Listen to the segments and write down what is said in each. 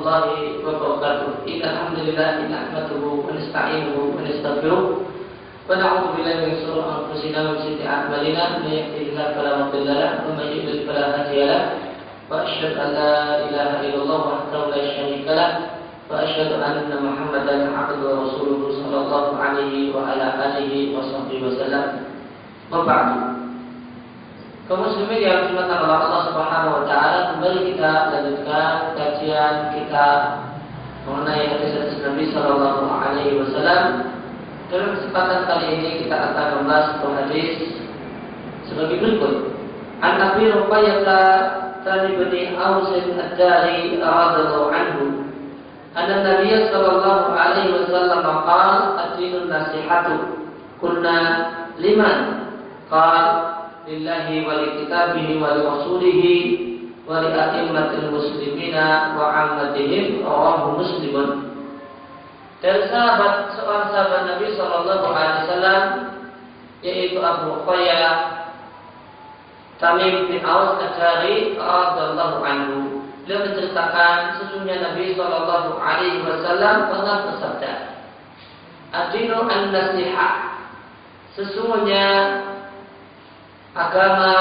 warahmatullahi wabarakatuh. Alhamdulillah nahmaduhu wa nasta'inuhu wa nastaghfiruh wa na'udzu billahi min shururi anfusina wa min sayyiati a'malina. May yahdihillahu fala mudilla lahu wa may yudlil fala hadiya lahu. Wa asyhadu an la ilaha illallah wahdahu la syarika lahu wa asyhadu anna Muhammadan 'abduhu wa rasuluhu sallallahu alaihi wa ala alihi wa sahbihi wasallam. Wa ba'du. Kaum muslimin yang dimuliakan oleh Allah Subhanahu wa taala, kembali kita lanjutkan kajian kita mengenai hadis Nabi sallallahu alaihi wasallam. Dalam kesempatan kali ini kita akan membahas sebuah hadis sebagai berikut. An Abi Ruqayyah bin Aus ad-Dari radhiyallahu anhu, anna Nabiy sallallahu alaihi wasallam qala ad-dinun nasihatu. Qulna liman? Qala lillahi wa li kitabihi wa li rasulihi wa li a'immatil muslimina wa 'ammatihim, rawahu Muslimun. Dari seorang sahabat Nabi sallallahu alaihi wasallam, yaitu Abu Ruqayyah Tamim bin Aus ad-Dari radhiyallahu anhu. Beliau menceritakan sesungguhnya Nabi sallallahu alaihi wasallam pernah bersabda, "Ad-dinu an-nasihah." Sesungguhnya agama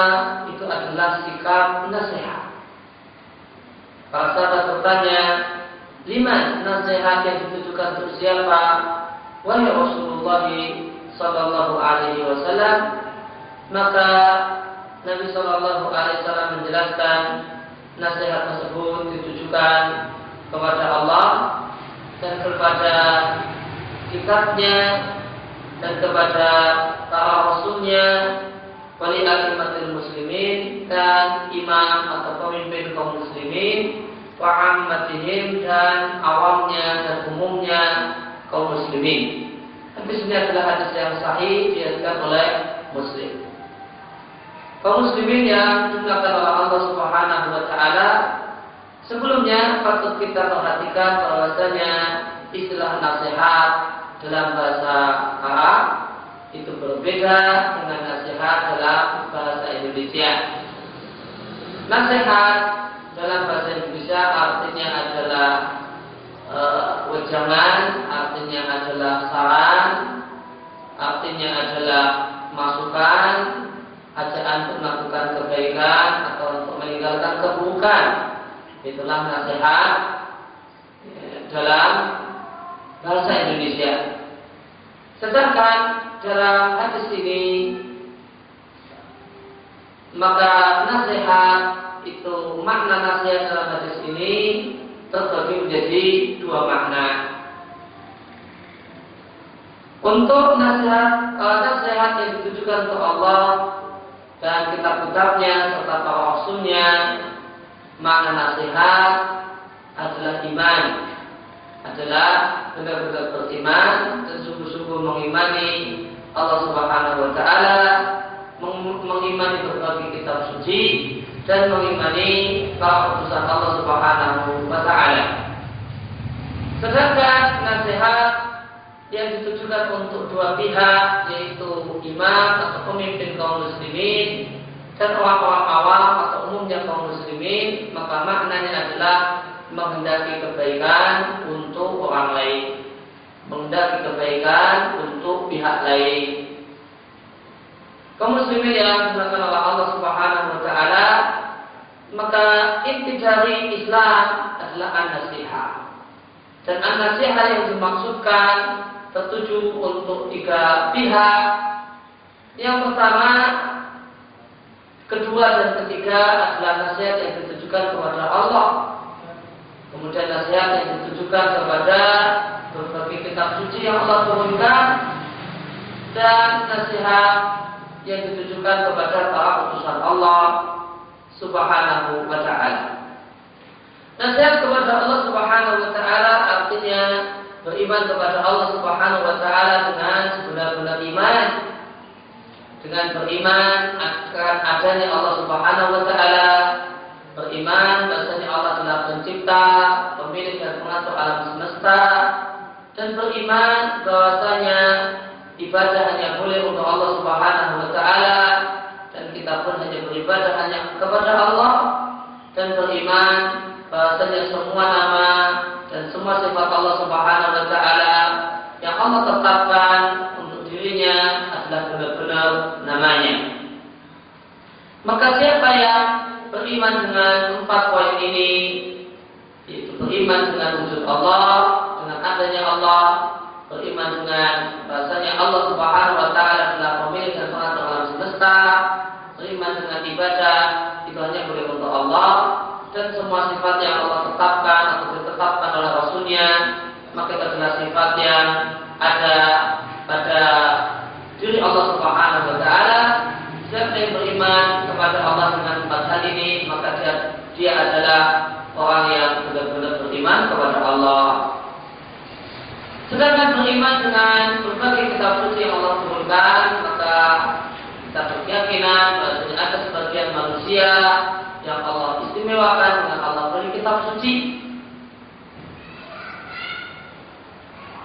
itu adalah sikap nasihat. Para sahabat bertanya, liman? Nasihat yang ditujukan untuk siapa? Wahai Rasulullah sallallahu alaihi wasallam. Maka Nabi sallallahu alaihi wasallam menjelaskan nasihat tersebut ditujukan kepada Allah dan kepada kitabnya dan kepada para rasulnya, wali a'immatil muslimin, dan imam atau pemimpin kaum muslimin, wa 'ammatihim, dan awamnya dan umumnya kaum muslimin. Hadis ini adalah hadis yang sahih diriwayatkan oleh Muslim. Kaum muslimin yang dimuliakan oleh Allah Subhanahu wa taala, sebelumnya patut kita perhatikan bahwasanya istilah nasihat dalam bahasa Arab itu berbeda dengan nasihat dalam bahasa Indonesia. Nasihat dalam bahasa Indonesia artinya adalah wejangan, artinya adalah saran, artinya adalah masukan, ajaan untuk melakukan kebaikan atau untuk meninggalkan keburukan. Itulah nasihat dalam bahasa Indonesia. Sedangkan dalam hadis ini, maka nasihat itu, makna nasihat dalam hadis ini terbagi menjadi dua makna. Untuk nasihat yang ditujukan untuk Allah dan kitab-kitabnya serta para rasulnya, makna nasihat adalah iman, adalah benar-benar beriman dan sungguh-sungguh mengimani Allah Subhanahu wa taala, mengimani berbagai kitab suci, dan mengimani para utusan Allah Subhanahu wa taala. Sedangkan nasihat yang ditujukan untuk dua pihak, yaitu imam atau pemimpin kaum muslimin dan orang-orang awam atau umumnya kaum muslimin, maka maknanya adalah menghendaki kebaikan untuk orang lain, menghendaki kebaikan untuk pihak lain. Kaum muslimin yang dimuliakan oleh Allah Subhanahu wa taala, maka inti dari Islam adalah an-nasihah. Dan an-nasihah yang dimaksudkan tertuju untuk tiga pihak. Yang pertama, kedua, dan ketiga adalah nasihat yang ditujukan kepada Allah. Kemudian nasihat yang ditujukan kepada berbagai kitab suci yang Allah turunkan, dan nasihat yang ditujukan kepada para utusan Allah Subhanahu wa ta'ala. Nasihat kepada Allah Subhanahu wa ta'ala artinya beriman kepada Allah Subhanahu wa ta'ala dengan sebenar-benar iman, dengan beriman akan adanya Allah Subhanahu wa ta'ala, beriman bahwasanya Allah adalah pencipta, pemilik dan pengatur alam semesta, dan beriman bahwasanya ibadah hanya boleh untuk Allah Subhanahu wa ta'ala, dan kita pun hanya beribadah hanya kepada Allah, dan beriman bahwasanya semua nama semua sifat Allah Subhanahu wa taala yang Allah tetapkan untuk dirinya adalah benar-benar namanya. Maka siapa yang beriman dengan 4 poin ini, yaitu beriman dengan wujud Allah, dengan adanya Allah, beriman dengan bahasanya Allah Subhanahu wa taala adalah pemilik dan pengatur alam semesta, beriman dengan ibadah itu hanya boleh untuk Allah, dan semua sifat yang Allah tetapkan atau ditetapkan oleh Rasulnya, maka itu adalah sifat yang ada pada diri Allah Subhanahu wa taala. Siapa yang beriman kepada Allah dengan 4 hal ini, maka dia adalah orang yang benar-benar beriman kepada Allah. Sedangkan beriman dengan berbagai kitab suci yang Allah turunkan, maka kita berkeyakinan bahwa ada sebagian manusia yang Allah istimewakan dengan Allah beri kitab suci.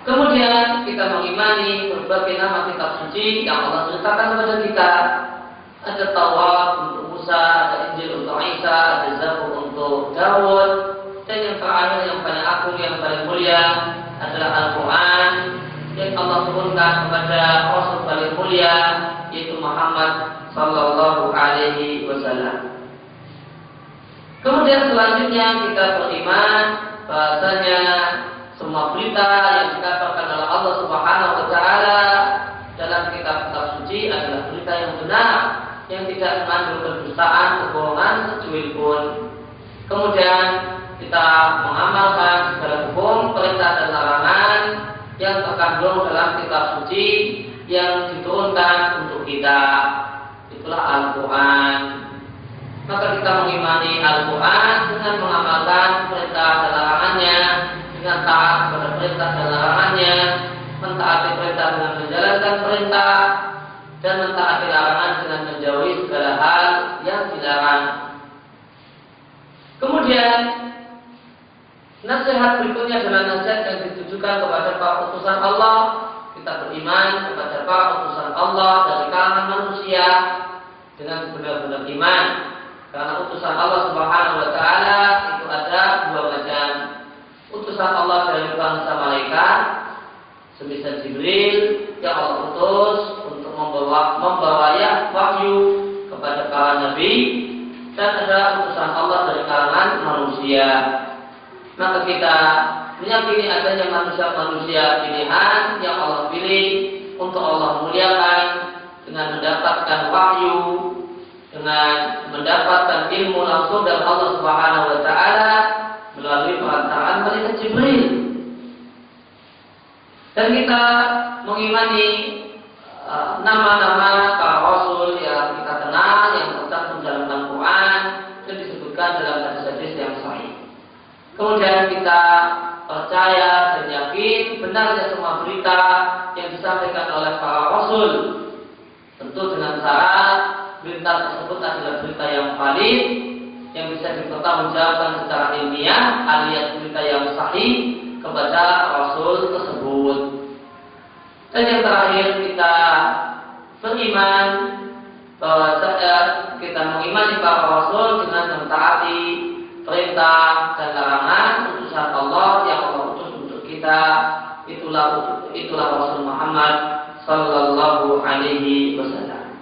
Kemudian kita mengimani berbagai nama kitab suci yang Allah ceritakan kepada kita. Ada Taurat untuk Musa, ada Injil untuk Isa, ada Zabur untuk Daud, dan yang terakhir yang paling agung, yang paling mulia adalah Al-Quran yang Allah turunkan kepada Rasul paling mulia, yaitu Muhammad Sallallahu Alaihi Wasallam. Kemudian selanjutnya kita beriman bahasanya semua berita yang dikatakan oleh Allah Subhanahu wa taala dalam kitab-kitab suci adalah berita yang benar, yang tidak mengandung kedustaan, kebohongan secuil pun. Kemudian kita mengamalkan segala hukum, perintah dan larangan yang terkandung dalam kitab suci yang diturunkan untuk kita. Itulah Al-Quran. Maka kita mengimani Al-Quran dengan mengamalkan perintah dan larangannya, dengan taat pada perintah dan larangannya, mentaati perintah dengan menjalankan perintah, dan mentaati larangan dengan menjauhi segala hal yang dilarang. Kemudian nasihat berikutnya adalah nasihat yang ditujukan kepada para utusan Allah. Kita beriman kepada para utusan Allah dari kalangan manusia dengan benar-benar iman. Karena utusan Allah Subhanahu wa taala itu ada 2 macam. Utusan Allah dari bangsa malaikat, semisal Jibril yang Allah utus untuk membawa wahyu kepada para nabi, dan ada utusan Allah dari kalangan manusia. Maka kita meyakini adanya manusia-manusia pilihan yang Allah pilih untuk Allah muliakan dengan mendapatkan wahyu, dengan mendapatkan ilmu langsung dari Allah Subhanahu wa taala melalui perantaraan malaikat Jibril. Dan kita mengimani nama-nama para rasul yang kita kenal, yang tercantum dalam Al-Quran dan disebutkan dalam hadis-hadis yang sahih. Kemudian kita percaya dan yakin benarnya semua berita yang disampaikan oleh para rasul, tentu dengan syarat berita tersebut adalah berita yang valid, yang bisa dipertanggungjawabkan secara ilmiah, alias berita yang sahih kepada rasul tersebut. Dan yang terakhir kita beriman bahwa kita mengimani para rasul dengan mentaati perintah dan larangan utusan Allah yang Allah utus untuk kita. Itulah Rasul Muhammad Sallallahu Alaihi Wasallam.